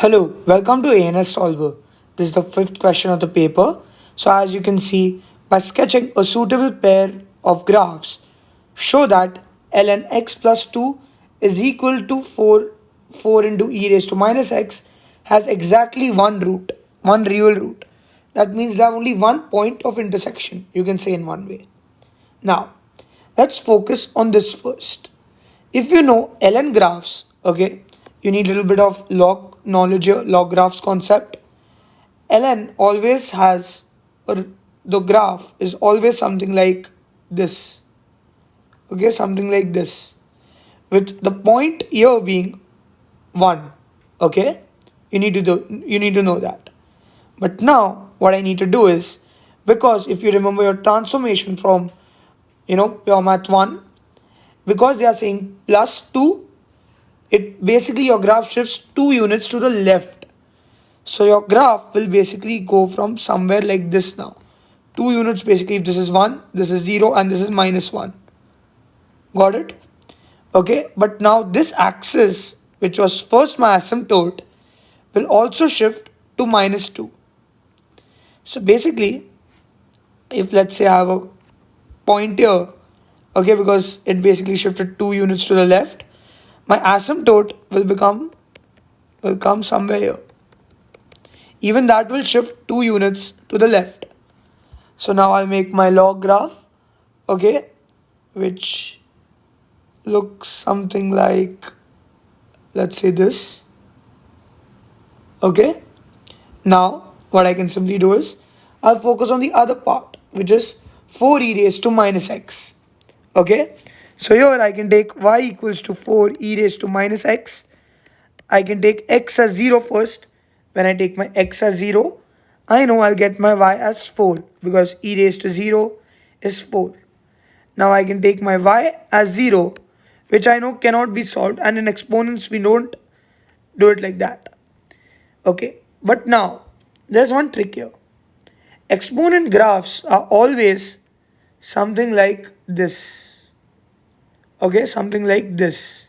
Hello, welcome to ANS Solver. This is the fifth question of the paper. So as you can see, by sketching a suitable pair of graphs, show that ln x plus 2 is equal to 4 into e raised to minus x has exactly one root, one real root. That means they have only one point of intersection, you can say in one way. Now, let's focus on this first. If you know ln graphs, okay, you need a little bit of log knowledge here, log graphs concept. ln always has, or the graph is always something like this, okay, something like this, with the point here being 1, okay. You need to know that. But now what I need to do is, because if you remember your transformation from pure math 1, because they are saying plus 2, it basically your graph shifts 2 units to the left. So your graph will basically go from somewhere like this now. 2 units basically, if this is 1, this is 0 and this is minus 1. Got it? Okay, but now this axis, which was first my asymptote, will also shift to minus 2. So basically, if let's say I have a point here, okay, because it basically shifted 2 units to the left, my asymptote will come somewhere here. Even that will shift 2 units to the left. So now I'll make my log graph, okay, which looks something like, let's say this. Okay, now what I can simply do is I'll focus on the other part, which is 4 e raised to minus x. Okay, so here I can take y equals to 4 e raised to minus x. I can take x as 0 first. When I take my x as 0, I know I'll get my y as 4 because e raised to 0 is 4. Now I can take my y as 0, which I know cannot be solved, and in exponents we don't do it like that. Okay, but now there's one trick here. Exponent graphs are always something like this. Okay, something like this.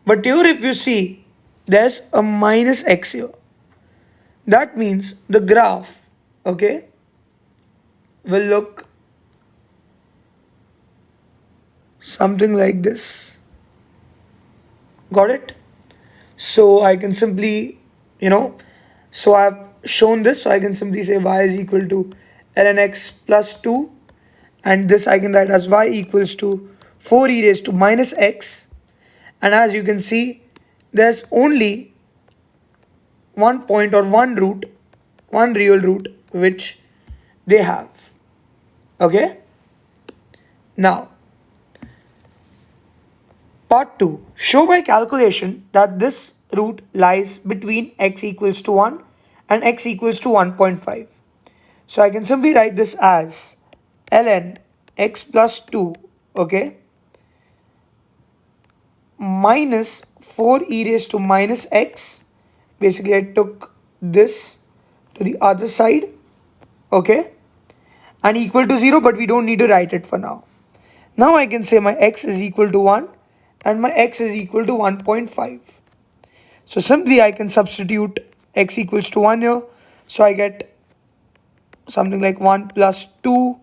But here if you see, there's a minus x here. That means the graph, okay, will look something like this. Got it? So I can simply, so I've shown this, so I can simply say y is equal to ln x plus 2, and this I can write as y equals to 4 e raised to minus x. And as you can see, there's only one point or one root, one real root which they have. Okay, now part 2, show by calculation that this root lies between x equals to 1 and x equals to 1.5. So I can simply write this as ln x plus 2, okay, minus 4 e raised to minus x. Basically I took this to the other side, okay, and equal to 0, but we don't need to write it for now. Now I can say my x is equal to 1 and my x is equal to 1.5. So simply I can substitute x equals to 1 here. So I get something like 1 plus 2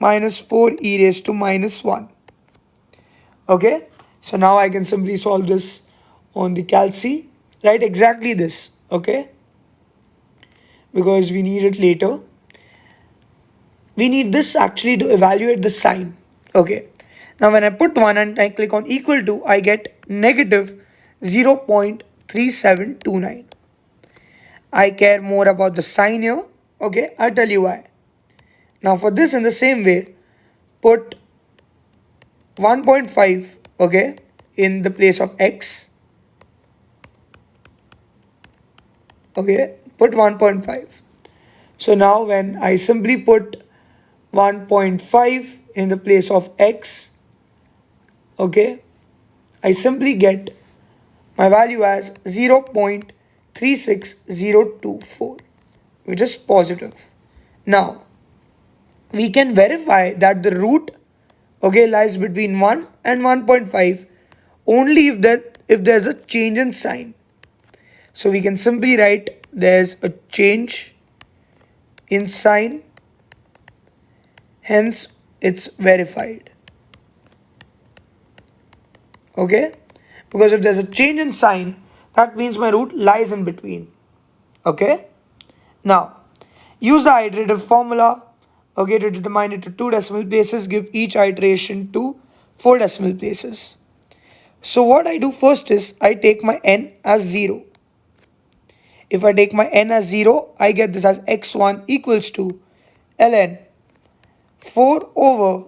minus 4 e raised to minus 1. Okay, so now I can simply solve this on the calci, right? Exactly this, okay, because we need it later. We need this actually to evaluate the sign. Okay, now when I put 1 and I click on equal to, I get negative 0.3729. I care more about the sign here. Okay, I'll tell you why. Now for this, in the same way, put 1.5, okay, in the place of x. Okay, put 1.5. So now when I simply put 1.5 in the place of x, okay, I simply get my value as 0.36024, which is positive. Now we can verify that the root, okay, lies between 1 and 1.5 only if there's a change in sign. So we can simply write there's a change in sign, hence it's verified. Okay, because if there's a change in sign, that means my root lies in between. Okay, now use the iterative formula, okay, to determine it to 2 decimal places. Give each iteration to 4 decimal places. So what I do first is I take my n as 0. If I take my n as 0, I get this as x1 equals to ln 4 over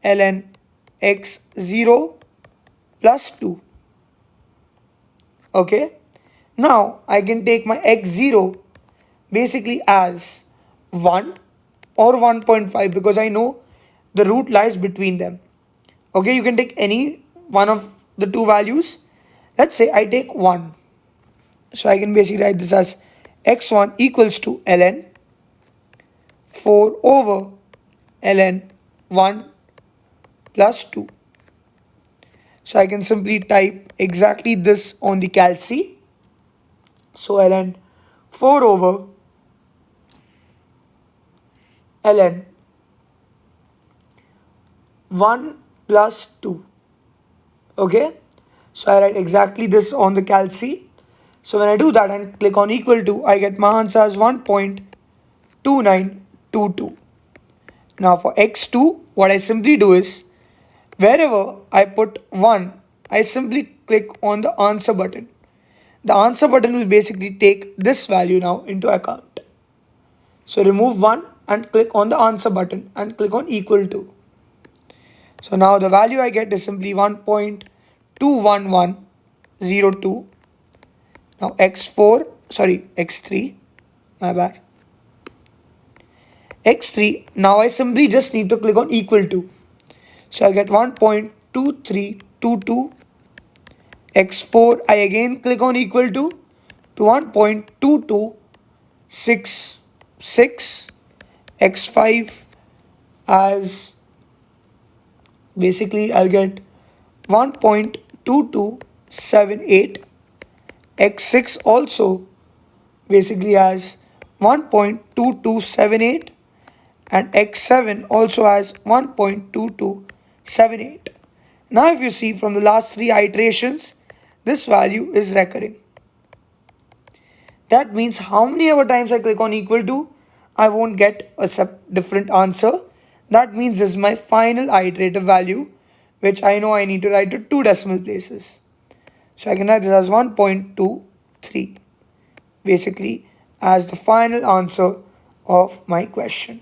ln x0 plus 2. Okay, now I can take my x0 basically as 1 or 1.5 because I know the root lies between them. Okay, you can take any one of the two values. Let's say I take 1. So I can basically write this as x1 equals to ln 4 over ln 1 plus 2. So I can simply type exactly this on the calci. So ln 4 over ln 1 plus 2. Okay, so I write exactly this on the calci. So when I do that and click on equal to, I get my answer as 1.2922. Now for x2, what I simply do is, wherever I put 1, I simply click on the answer button. The answer button will basically take this value now into account. So remove 1 and click on the answer button and click on equal to. So now the value I get is simply 1.21102. Now x3, my bad. x3, now I simply just need to click on equal to. So I'll get 1.2322. x4, I again click on equal to 1.2266. x5 as basically I'll get 1.2278. x6 also basically as 1.2278 and x7 also has 1.2278. Now if you see from the last 3 iterations, this value is recurring. That means how many ever times I click on equal to, I won't get a different answer. That means this is my final iterative value, which I know I need to write to 2 decimal places. So I can write this as 1.23 basically as the final answer of my question.